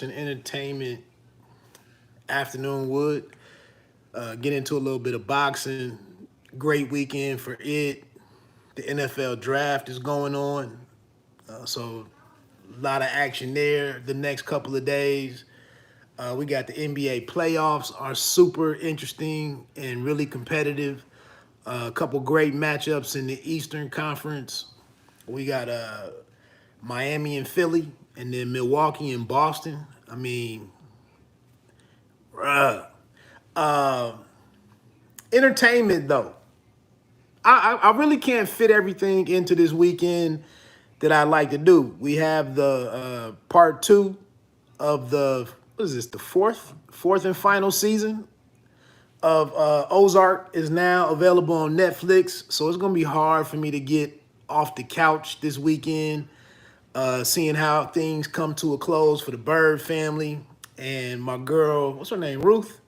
and entertainment afternoon would. Get into a little bit of boxing. Great weekend for it. The NFL draft is going on. So a lot of action there the next couple of days. We got the NBA playoffs are super interesting and really competitive. A couple great matchups in the Eastern Conference. We got Miami and Philly, and then Milwaukee and Boston. I mean, bruh. Uh, Entertainment though, I really can't fit everything into this weekend that I like to do. We have the part two of the what is this? The fourth and final season of Ozark is now available on Netflix. So it's gonna be hard for me to get off the couch this weekend, seeing how things come to a close for the Bird family and my girl. What's her name? Ruth.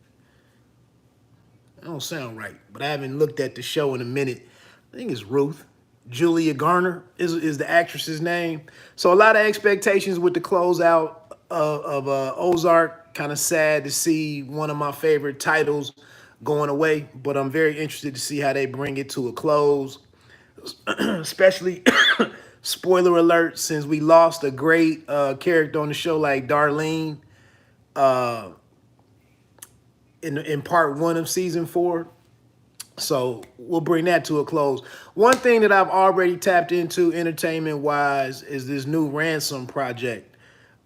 That don't sound right, but I haven't looked at the show in a minute. I think it's Ruth. Julia Garner is the actress's name. So a lot of expectations with the closeout of Ozark. Kind of sad to see one of my favorite titles going away, but I'm very interested to see how they bring it to a close. Especially, spoiler alert, since we lost a great character on the show like Darlene in part one of season 4. So we'll bring that to a close. One thing that I've already tapped into entertainment wise is this new Ransom project,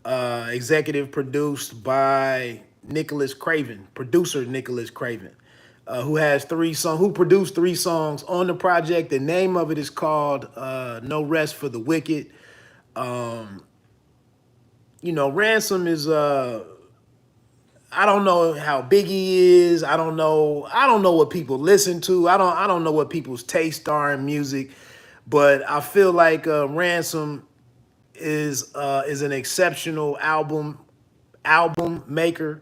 executive produced by Nicholas Craven, producer Nicholas Craven, who produced 3 songs on the project. The name of it is called No Rest for the Wicked. Ransom is I don't know how big he is. I don't know. I don't know what people listen to. I don't know what people's tastes are in music, but I feel like Ransom is an exceptional album maker.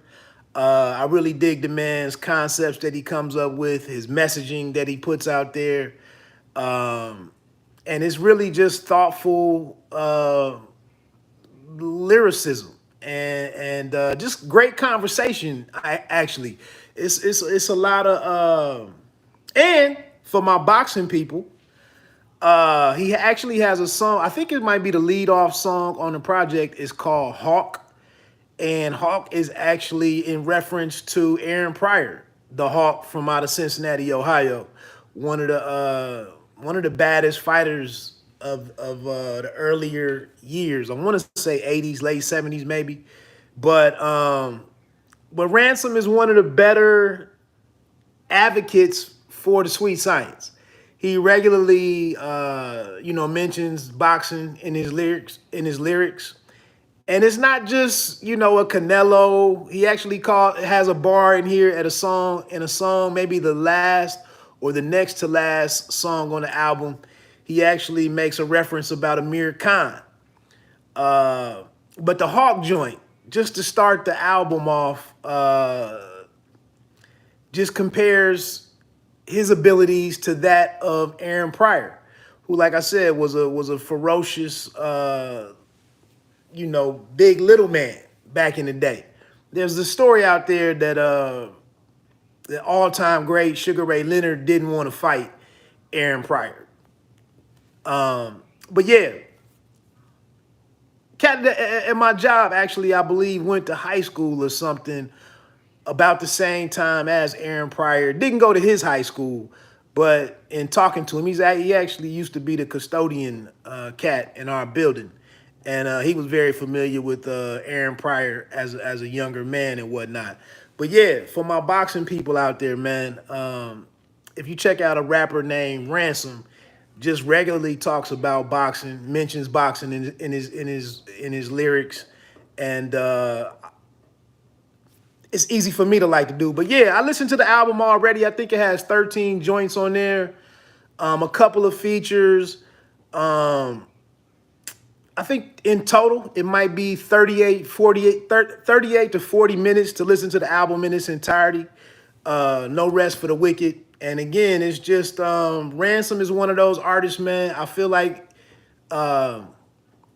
I really dig the man's concepts that he comes up with, his messaging that he puts out there, and it's really just thoughtful lyricism and just great conversation. It's a lot of and for my boxing people, he actually has a song. I think it might be the lead off song on the project. Is called Hawk, and Hawk is actually in reference to Aaron Pryor, the Hawk from out of Cincinnati, Ohio, one of the baddest fighters of the earlier years. I want to say 80s, late 70s, maybe. But Ransom is one of the better advocates for the sweet science. He regularly, mentions boxing in his lyrics. And it's not just, a Canelo. He actually has a bar in here in a song, maybe the last or the next to last song on the album. He actually makes a reference about Amir Khan. But the Hawk joint, just to start the album off, just compares his abilities to that of Aaron Pryor, who, like I said, was a ferocious, big little man back in the day. There's a story out there that the all-time great Sugar Ray Leonard didn't want to fight Aaron Pryor. But yeah, cat at my job actually, I believe, went to high school or something about the same time as Aaron Pryor. Didn't go to his high school, but in talking to him, he actually used to be the custodian cat in our building. And he was very familiar with Aaron Pryor as a younger man and whatnot. But yeah, for my boxing people out there, man, if you check out a rapper named Ransom, just regularly talks about boxing, mentions boxing in his lyrics, and it's easy for me to like to do. But yeah, I listened to the album already. I think it has 13 joints on there, a couple of features. I think in total, it might be 38 to 40 minutes to listen to the album in its entirety. No Rest for the Wicked. And again, it's just Ransom is one of those artists, man. I feel like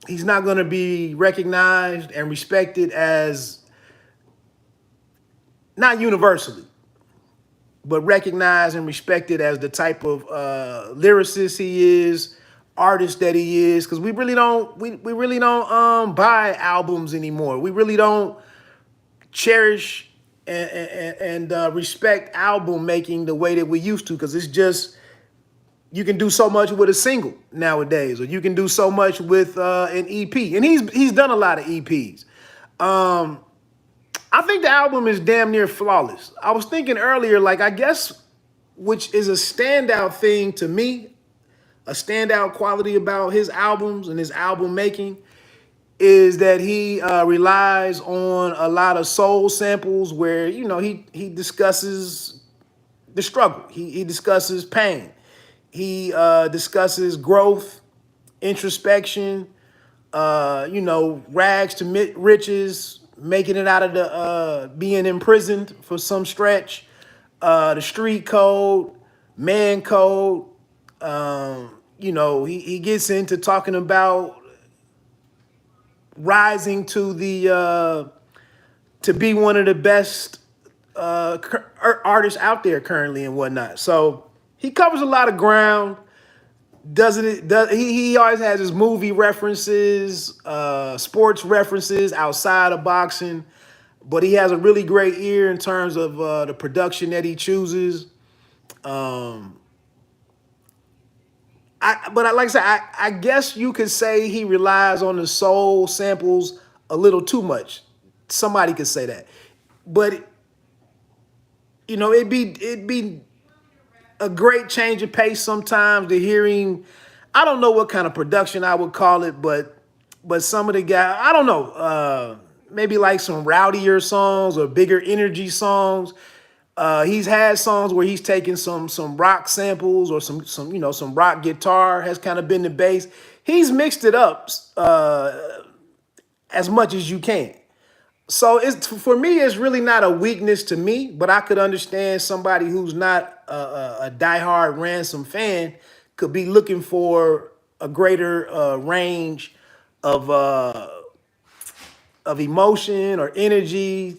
he's not going to be recognized and respected as, not universally, but recognized and respected as the type of lyricist he is, artist that he is. Because we really don't buy albums anymore. We really don't cherish and respect album making the way that we used to, because it's just, you can do so much with a single nowadays, or you can do so much with an EP, and he's done a lot of EPs. I think the album is damn near flawless. I was thinking earlier, like, I guess, which is a standout thing to me, a standout quality about his albums and his album making, is that he relies on a lot of soul samples where, you know, he discusses the struggle. He discusses pain. He discusses growth, introspection, you know, rags to riches, making it out of the being imprisoned for some stretch, the street code, man code. You know, he gets into talking about rising to the to be one of the best artists out there currently and whatnot. So he covers a lot of ground. He always has his movie references, sports references outside of boxing, but he has a really great ear in terms of the production that he chooses. Like I said, I guess you could say he relies on the soul samples a little too much. Somebody could say that, but you know, it'd be a great change of pace sometimes to hearing. I don't know what kind of production I would call it, but some of the guys, I don't know, maybe like some rowdier songs or bigger energy songs. He's had songs where he's taken some rock samples or some you know, some rock guitar has kind of been the bass. He's mixed it up as much as you can. So for me, it's really not a weakness to me, but I could understand somebody who's not a diehard Ransom fan could be looking for a greater range of emotion or energy,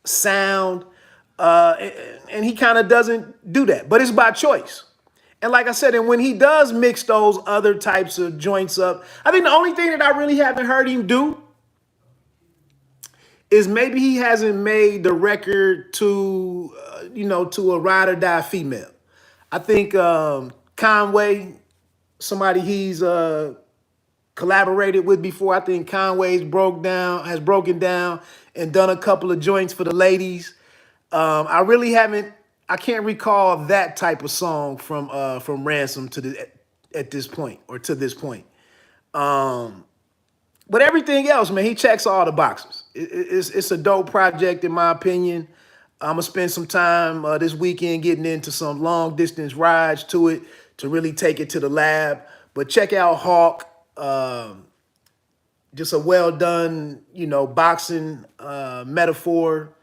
sound. And he kind of doesn't do that, but it's by choice. And like I said, and when he does mix those other types of joints up, I think the only thing that I really haven't heard him do is maybe he hasn't made the record to, you know, to a ride or die female. I think Conway, somebody he's collaborated with before, I think Conway's has broken down and done a couple of joints for the ladies. I can't recall that type of song from Ransom at this point or to this point. But everything else, man, he checks all the boxes. It's a dope project in my opinion. I'm gonna spend some time this weekend getting into some long distance rides to it to really take it to the lab. But check out Hawk. Just a well done, you know, boxing metaphor.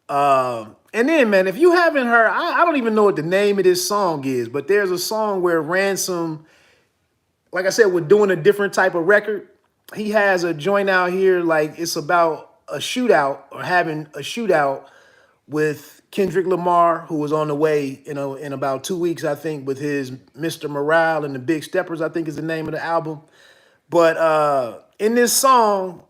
And then, man, if you haven't heard, I don't even know what the name of this song is, but there's a song where Ransom, like I said, we're doing a different type of record. He has a joint out here, like it's about a shootout or having a shootout with Kendrick Lamar, who was on the way, you know, in about 2 weeks, I think, with his Mr. Morale and the Big Steppers, I think is the name of the album. But in this song,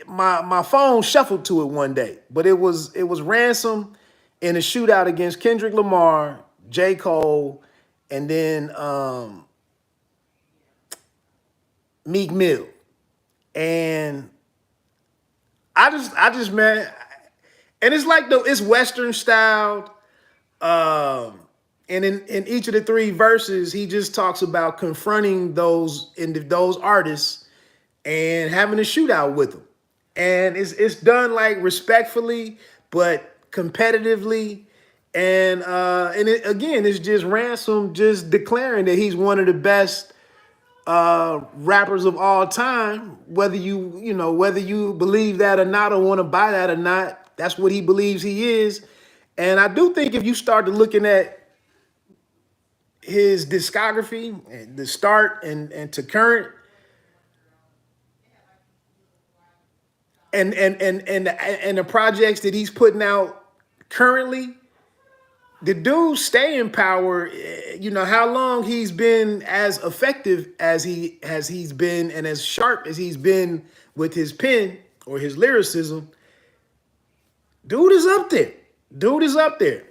my phone shuffled to it one day, but it was Ransom in a shootout against Kendrick Lamar, J. Cole, and then Meek Mill. And I just man, and it's like it's Western styled. And in each of the three verses, he just talks about confronting those artists and having a shootout with them. And it's done like respectfully, but competitively. And again, it's just Ransom just declaring that he's one of the best rappers of all time. Whether you believe that or not, or want to buy that or not, that's what he believes he is. And I do think if you start to looking at his discography, and the start and to current, and the projects that he's putting out currently, the dude stay in power. You know how long he's been as effective as he's been, and as sharp as he's been with his pen or his lyricism. Dude is up there. Dude is up there.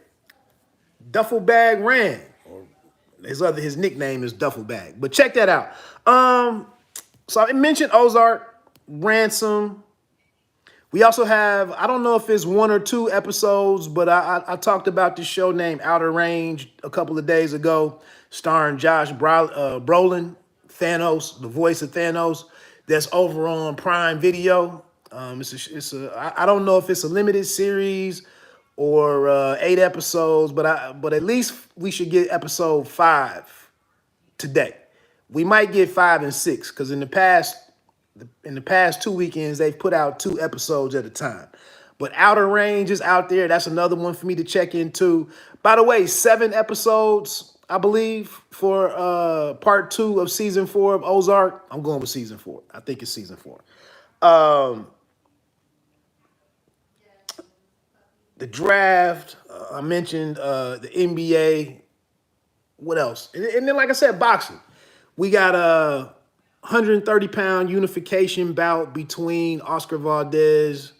Duffel Bag Ran, or his nickname is Duffel Bag. But check that out. So I mentioned Ozark, Ransom. We also have, I don't know if it's 1 or 2 episodes, but I talked about this show named Outer Range a couple of days ago, starring Josh Brolin, Thanos, the voice of Thanos. That's over on Prime Video. I don't know if it's a limited series or 8 episodes, but at least we should get episode 5 today. We might get 5 and 6 because in the past 2 weekends, they've put out 2 episodes at a time. But Outer Range is out there. That's another one for me to check into. By the way, 7 episodes, I believe, for part 2 of season 4 of Ozark. I'm going with season 4. I think it's season 4. The draft, I mentioned the NBA. What else? And then, like I said, boxing. We got a 130-pound unification bout between Oscar Valdez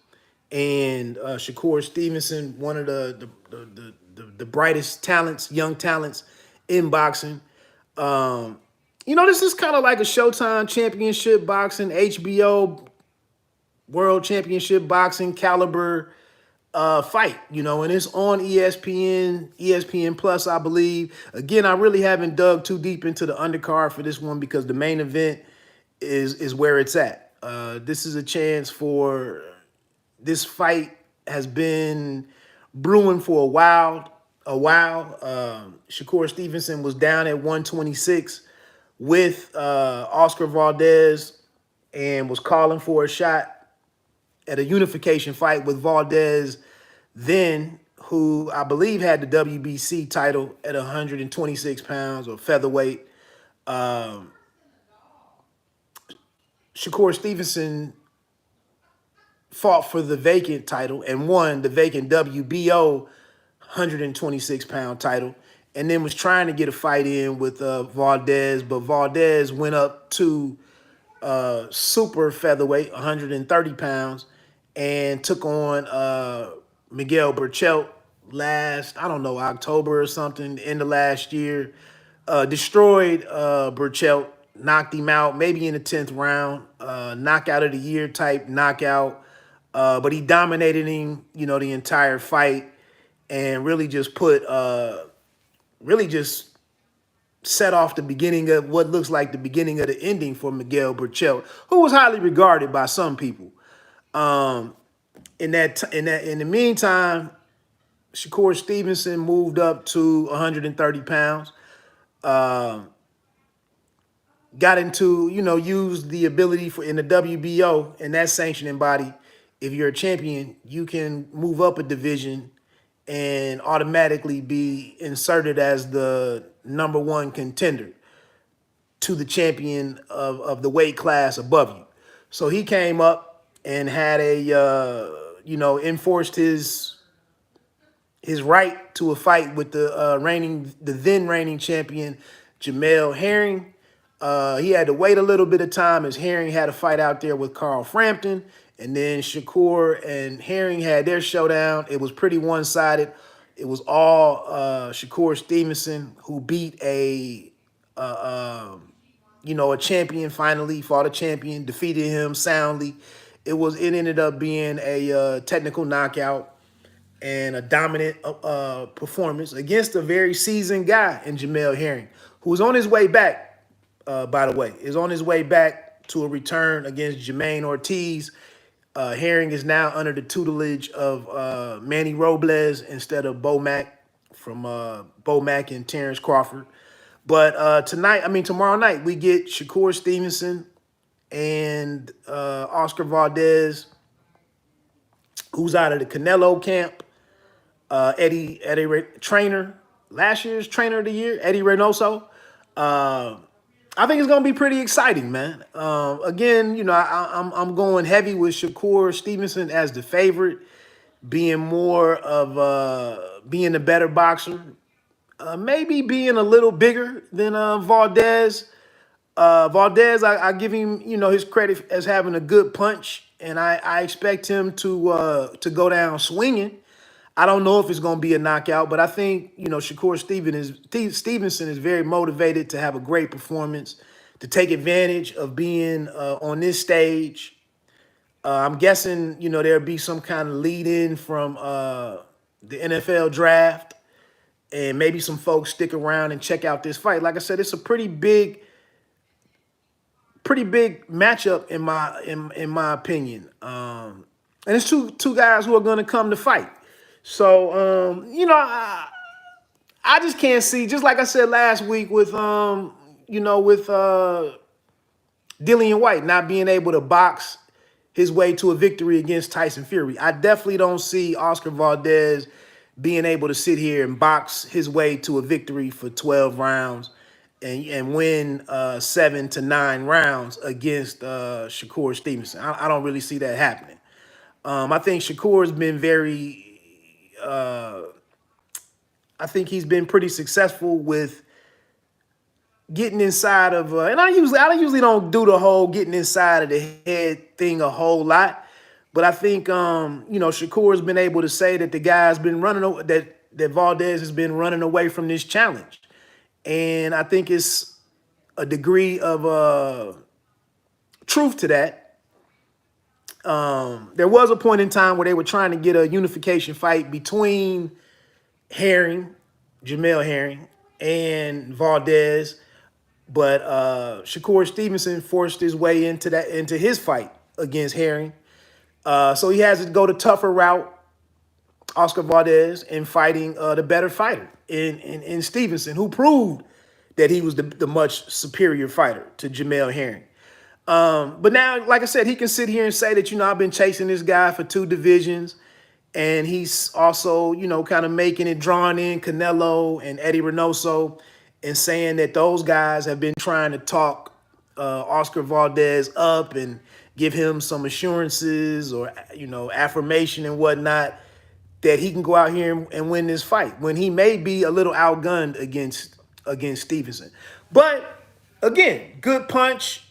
and Shakur Stevenson, one of the brightest talents, young talents in boxing. This is kind of like a Showtime Championship Boxing, HBO World Championship Boxing caliber fight, and it's on ESPN Plus, I believe. Again, I really haven't dug too deep into the undercard for this one because the main event is where it's at. This is a chance for this fight has been brewing for a while. Shakur Stevenson was down at 126 with Oscar Valdez and was calling for a shot at a unification fight with Valdez, then, who I believe had the WBC title at 126 pounds or featherweight. Shakur Stevenson fought for the vacant title and won the vacant WBO 126-pound title, and then was trying to get a fight in with Valdez, but Valdez went up to super featherweight, 130 pounds, and took on Miguel Burchelt October or something, end of last year. Destroyed Burchelt, knocked him out, maybe in the 10th round, knockout of the year type knockout. But he dominated him, the entire fight, and really just set off the beginning of what looks like the beginning of the ending for Miguel Burchelt, who was highly regarded by some people. In the meantime, Shakur Stevenson moved up to 130 pounds. Got into, used the ability in the WBO and that sanctioning body. If you're a champion, you can move up a division and automatically be inserted as the #1 contender to the champion of the weight class above you. So he came up and had enforced his right to a fight with the then reigning champion, Jamel Herring. He had to wait a little bit of time as Herring had a fight out there with Carl Frampton, and then Shakur and Herring had their showdown. It was pretty one-sided. It was all Shakur Stevenson who beat a champion finally, fought a champion, defeated him soundly. It ended up being a technical knockout and a dominant performance against a very seasoned guy in Jamel Herring, who was on his way back, by the way, is on his way back to a return against Jermaine Ortiz. Herring is now under the tutelage of Manny Robles instead of Bo Mack from Bo Mack and Terrence Crawford. But tomorrow night, we get Shakur Stevenson and Oscar Valdez, who's out of the Canelo camp. Eddie trainer last year's trainer of the year, Eddie Reynoso. Uh, I think it's gonna be pretty exciting, man. Again, I'm going heavy with Shakur Stevenson as the favorite, being more of being the better boxer, maybe being a little bigger than Valdez. Valdez, I give him, his credit as having a good punch, and I expect him to go down swinging. I don't know if it's going to be a knockout, but I think, Stevenson is very motivated to have a great performance, to take advantage of being on this stage. I'm guessing, there'll be some kind of lead in from the NFL draft, and maybe some folks stick around and check out this fight. Like I said, it's a pretty big matchup in my opinion. And it's two guys who are going to come to fight. So I just can't see. Just like I said last week with Dillian White not being able to box his way to a victory against Tyson Fury. I definitely don't see Oscar Valdez being able to sit here and box his way to a victory for 12 rounds and win 7 to 9 rounds against Shakur Stevenson. I don't really see that happening. I think Shakur has been I think he's been pretty successful with getting inside of, and I usually don't do the whole getting inside of the head thing a whole lot, but I think Shakur has been able to say that the guy's been that Valdez has been running away from this challenge. And I think it's a degree of truth to that. There was a point in time where they were trying to get a unification fight between Jamel Herring, and Valdez, but Shakur Stevenson forced his way into his fight against Herring. So he has to go the tougher route, Oscar Valdez, in fighting the better fighter in Stevenson, who proved that he was the much superior fighter to Jamel Herring. But now, like I said, he can sit here and say that, I've been chasing this guy for 2 divisions. And he's also, kind of making it, drawing in Canelo and Eddie Reynoso and saying that those guys have been trying to talk Oscar Valdez up and give him some assurances or, affirmation and whatnot that he can go out here and win this fight when he may be a little outgunned against Stevenson. But again, good punch.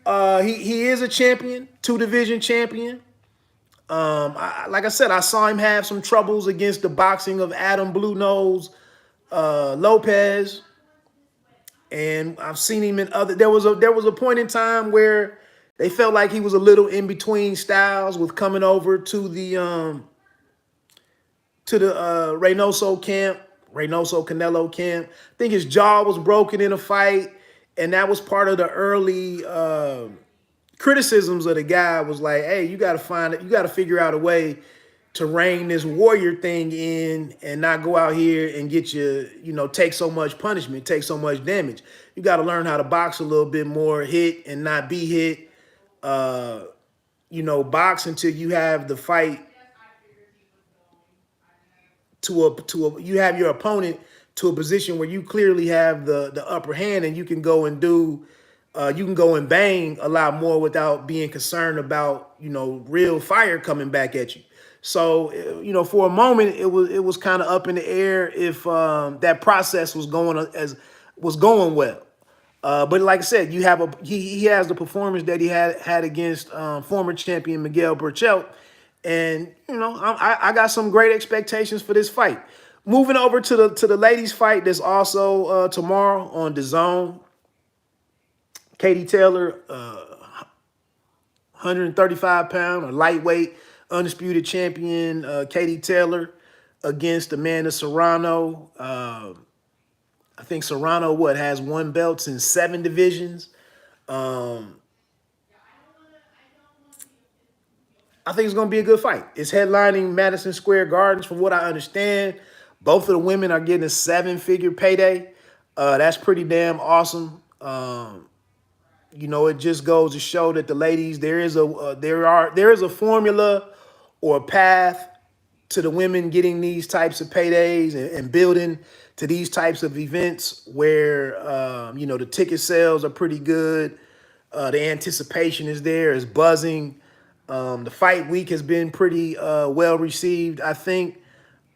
He is a champion, 2-division champion. Like I said, I saw him have some troubles against the boxing of Adam Blue Nose Lopez, and I've seen him in other. There was a point in time where they felt like he was a little in between styles with coming over to the Reynoso camp, Reynoso Canelo camp. I think his jaw was broken in a fight, and that was part of the early criticisms of the guy. Was like, hey, you got to figure out a way to rein this warrior thing in and not go out here and get take so much punishment, take so much damage. You got to learn how to box a little bit more, hit and not be hit. Box until you have the fight you have your opponent to a position where you clearly have the upper hand, and you can go and bang a lot more without being concerned about, real fire coming back at you. So, for a moment, it was kind of up in the air if that process was going well. But like I said, he has the performance that he had against former champion Miguel Burchelt, and I got some great expectations for this fight. Moving over to the ladies' fight that's also tomorrow on DAZN. Katie Taylor, 135-pound or lightweight undisputed champion Katie Taylor against Amanda Serrano. I think Serrano has 1 belt in 7 divisions. I think it's going to be a good fight. It's headlining Madison Square Gardens, from what I understand. Both of the women are getting a 7-figure payday. That's pretty damn awesome. It just goes to show that the ladies, there is a formula or a path to the women getting these types of paydays and building to these types of events where, the ticket sales are pretty good. The anticipation is there, is buzzing. The fight week has been pretty well received, I think.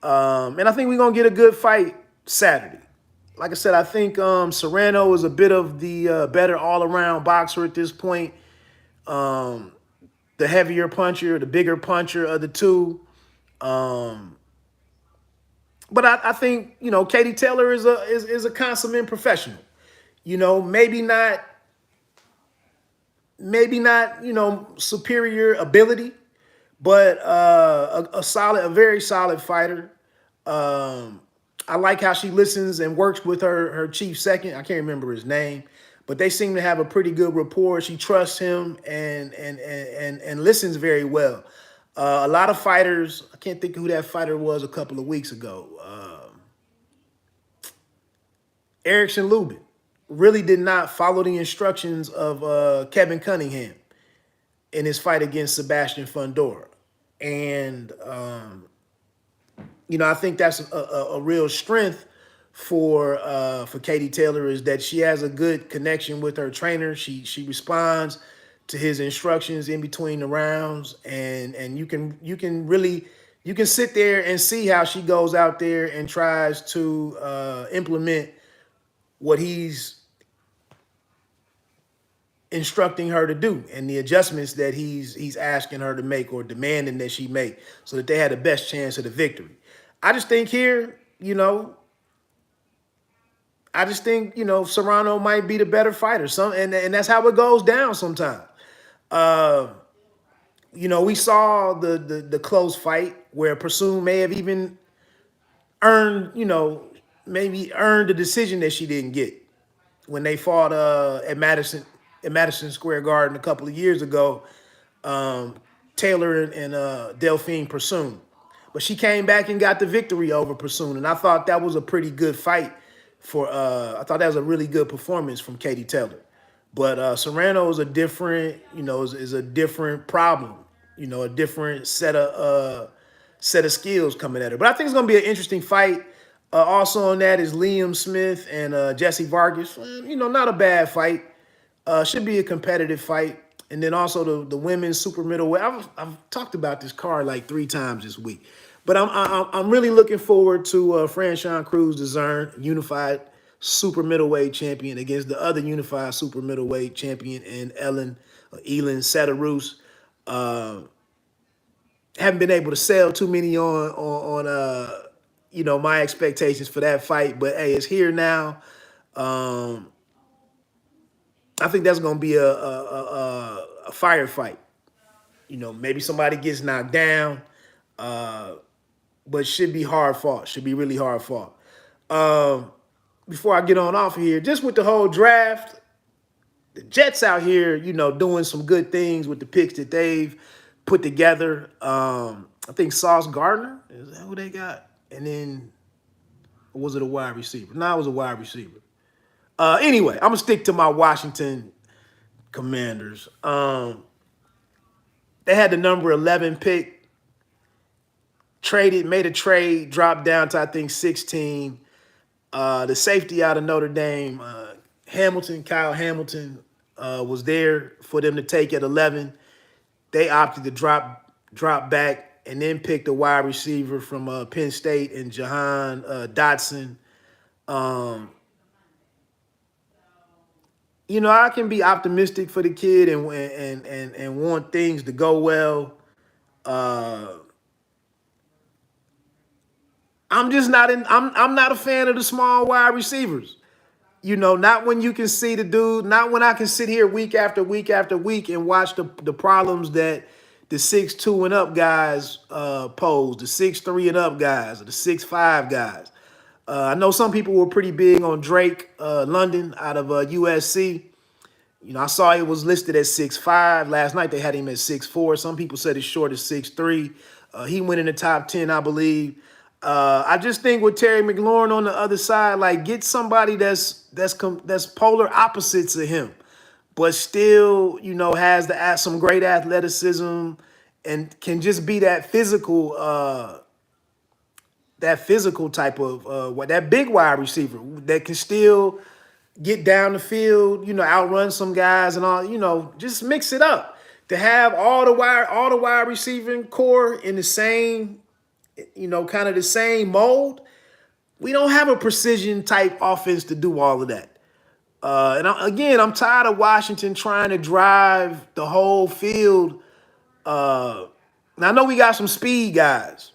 And I think we're going to get a good fight Saturday. Like I said, I think Serrano is a bit of the better all-around boxer at this point. The heavier puncher, the bigger puncher of the two. But I think, Katie Taylor is a consummate professional. Maybe not, superior ability, but a very solid fighter. I like how she listens and works with her chief second. I can't remember his name, but they seem to have a pretty good rapport. She trusts him and listens very well. A lot of fighters, I can't think of who that fighter was a couple of weeks ago. Erickson Lubin really did not follow the instructions of Kevin Cunningham in his fight against Sebastian Fundora. And, I think that's a real strength for Katie Taylor, is that she has a good connection with her trainer. She responds to his instructions in between the rounds, and you can sit there and see how she goes out there and tries to implement what he's instructing her to do and the adjustments that he's asking her to make or demanding that she make, so that they had the best chance of the victory. I just think here, Serrano might be the better fighter. And that's how it goes down sometimes. We saw the close fight where Pursuit may have even earned, maybe earned the decision that she didn't get when they fought at Madison Square Garden a couple of years ago. Taylor and Delphine Pursuit. But she came back and got the victory over Pursuit, and I thought that was a pretty good fight I thought that was a really good performance from Katie Taylor. But Serrano is a different, is a different problem, a different set of skills coming at her. But I think it's going to be an interesting fight. Also on that is Liam Smith and Jesse Vargas. Not a bad fight. Should be a competitive fight. And then also the women's super middleweight. I've talked about this card like 3 times this week. But I'm really looking forward to Franchon Cruz-Dezurn, unified super middleweight champion, against the other unified super middleweight champion and Elin Setaroos. Haven't been able to sell too many on my expectations for that fight, but hey, it's here now. I think that's going to be a firefight. Maybe somebody gets knocked down, but should be hard fought. Should be really hard fought. Before I get on off of here, just with the whole draft, the Jets out here, doing some good things with the picks that they've put together. I think Sauce Gardner, is that who they got? And then, or was it a wide receiver? No, it was a wide receiver. Anyway, I'm going to stick to my Washington Commanders. They had the number 11 pick, made a trade, dropped down to, I think, 16. The safety out of Notre Dame, Kyle Hamilton, was there for them to take at 11. They opted to drop back and then picked a wide receiver from Penn State and Jahan Dotson. I can be optimistic for the kid and want things to go well. I'm not a fan of the small wide receivers. Not when you can see the dude, not when I can sit here week after week after week and watch the problems that the 6'2" and up guys pose, the 6'3" and up guys, or the 6'5" guys. I know some people were pretty big on Drake London out of USC. I saw he was listed at 6'5". Last night they had him at 6'4". Some people said he's short as 6'3". He went in the top 10, I believe. I just think with Terry McLaurin on the other side, like, get somebody that's polar opposites of him, but still, has some great athleticism and can just be that physical that physical type of that big wide receiver that can still get down the field, outrun some guys and all, just mix it up. To have all the wide receiving core in the same, kind of the same mold, we don't have a precision type offense to do all of that. Again, I'm tired of Washington trying to drive the whole field. Now I know we got some speed guys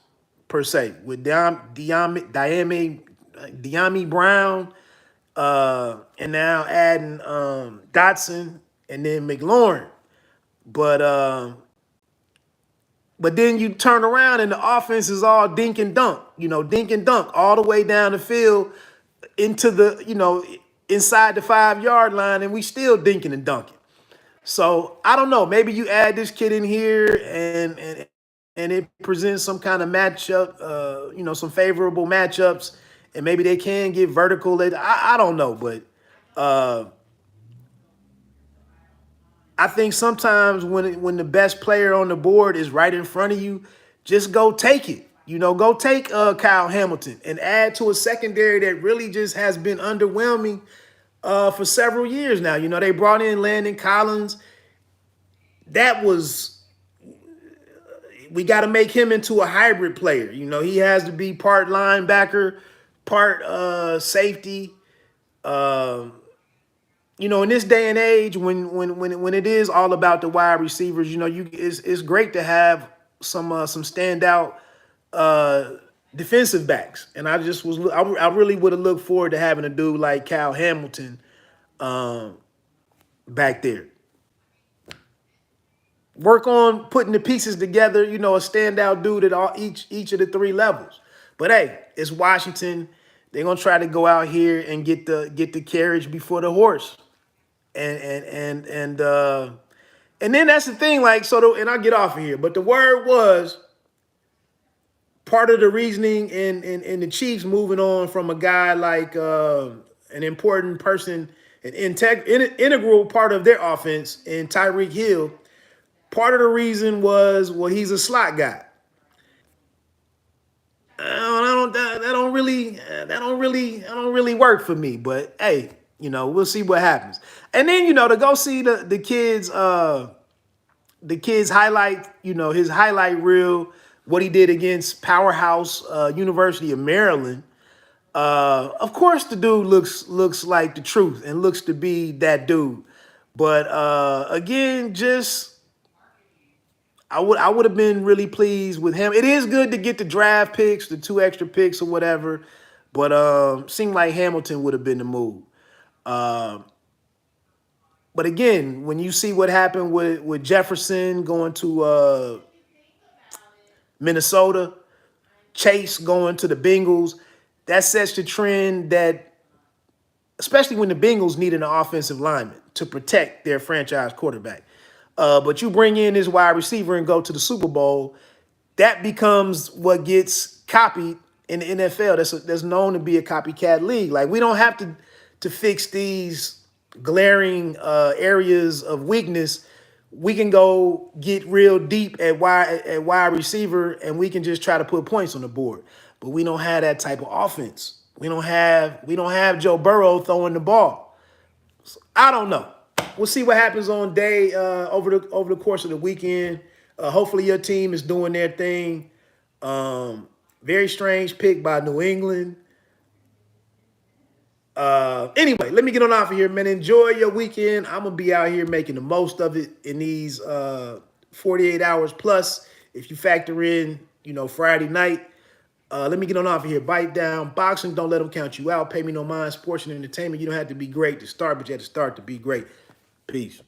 per se with De'Ami Brown, and now adding Dotson and then McLaurin. But then you turn around and the offense is all dink and dunk, dink and dunk all the way down the field into the, inside the 5-yard line, and we still dinking and dunking. So I don't know. Maybe you add this kid in here and it presents some kind of matchup, some favorable matchups, and maybe they can get vertical. I don't know, but I think sometimes when the best player on the board is right in front of you, just go take it. Go take Kyle Hamilton and add to a secondary that really just has been underwhelming for several years now. They brought in Landon Collins. We got to make him into a hybrid player. He has to be part linebacker, part safety. In this day and age, when it is all about the wide receivers, it's great to have some standout defensive backs. And I really would have looked forward to having a dude like Kyle Hamilton back there. Work on putting the pieces together, a standout dude at each of the 3 levels. But hey, it's Washington. They're gonna try to go out here and get the carriage before the horse. And then that's the thing, and I'll get off of here. But the word was part of the reasoning in the Chiefs moving on from a guy like an important person, an integral part of their offense in Tyreek Hill. Part of the reason was, well, he's a slot guy. That don't really work for me. But hey, we'll see what happens. And then to go see the kids highlight, his highlight reel, what he did against Powerhouse University of Maryland. Of course, the dude looks like the truth and looks to be that dude. But again, I would have been really pleased with him. It is good to get the draft picks, the 2 extra picks or whatever, but seemed like Hamilton would have been the move. But again, when you see what happened with Jefferson going to Minnesota, Chase going to the Bengals, that sets the trend that, especially when the Bengals needed an offensive lineman to protect their franchise quarterback. But you bring in this wide receiver and go to the Super Bowl, that becomes what gets copied in the NFL. That's known to be a copycat league. Like, we don't have to fix these glaring areas of weakness. We can go get real deep at wide receiver, and we can just try to put points on the board. But we don't have that type of offense. We don't have Joe Burrow throwing the ball. So, I don't know. We'll see what happens on day over the course of the weekend. Hopefully your team is doing their thing. Very strange pick by New England. Anyway, let me get on off of here, man. Enjoy your weekend. I'm going to be out here making the most of it in these 48 hours plus. If you factor in, Friday night. Let me get on off of here. Bite down. Boxing, don't let them count you out. Pay me no mind. Sports and entertainment. You don't have to be great to start, but you have to start to be great. Peace.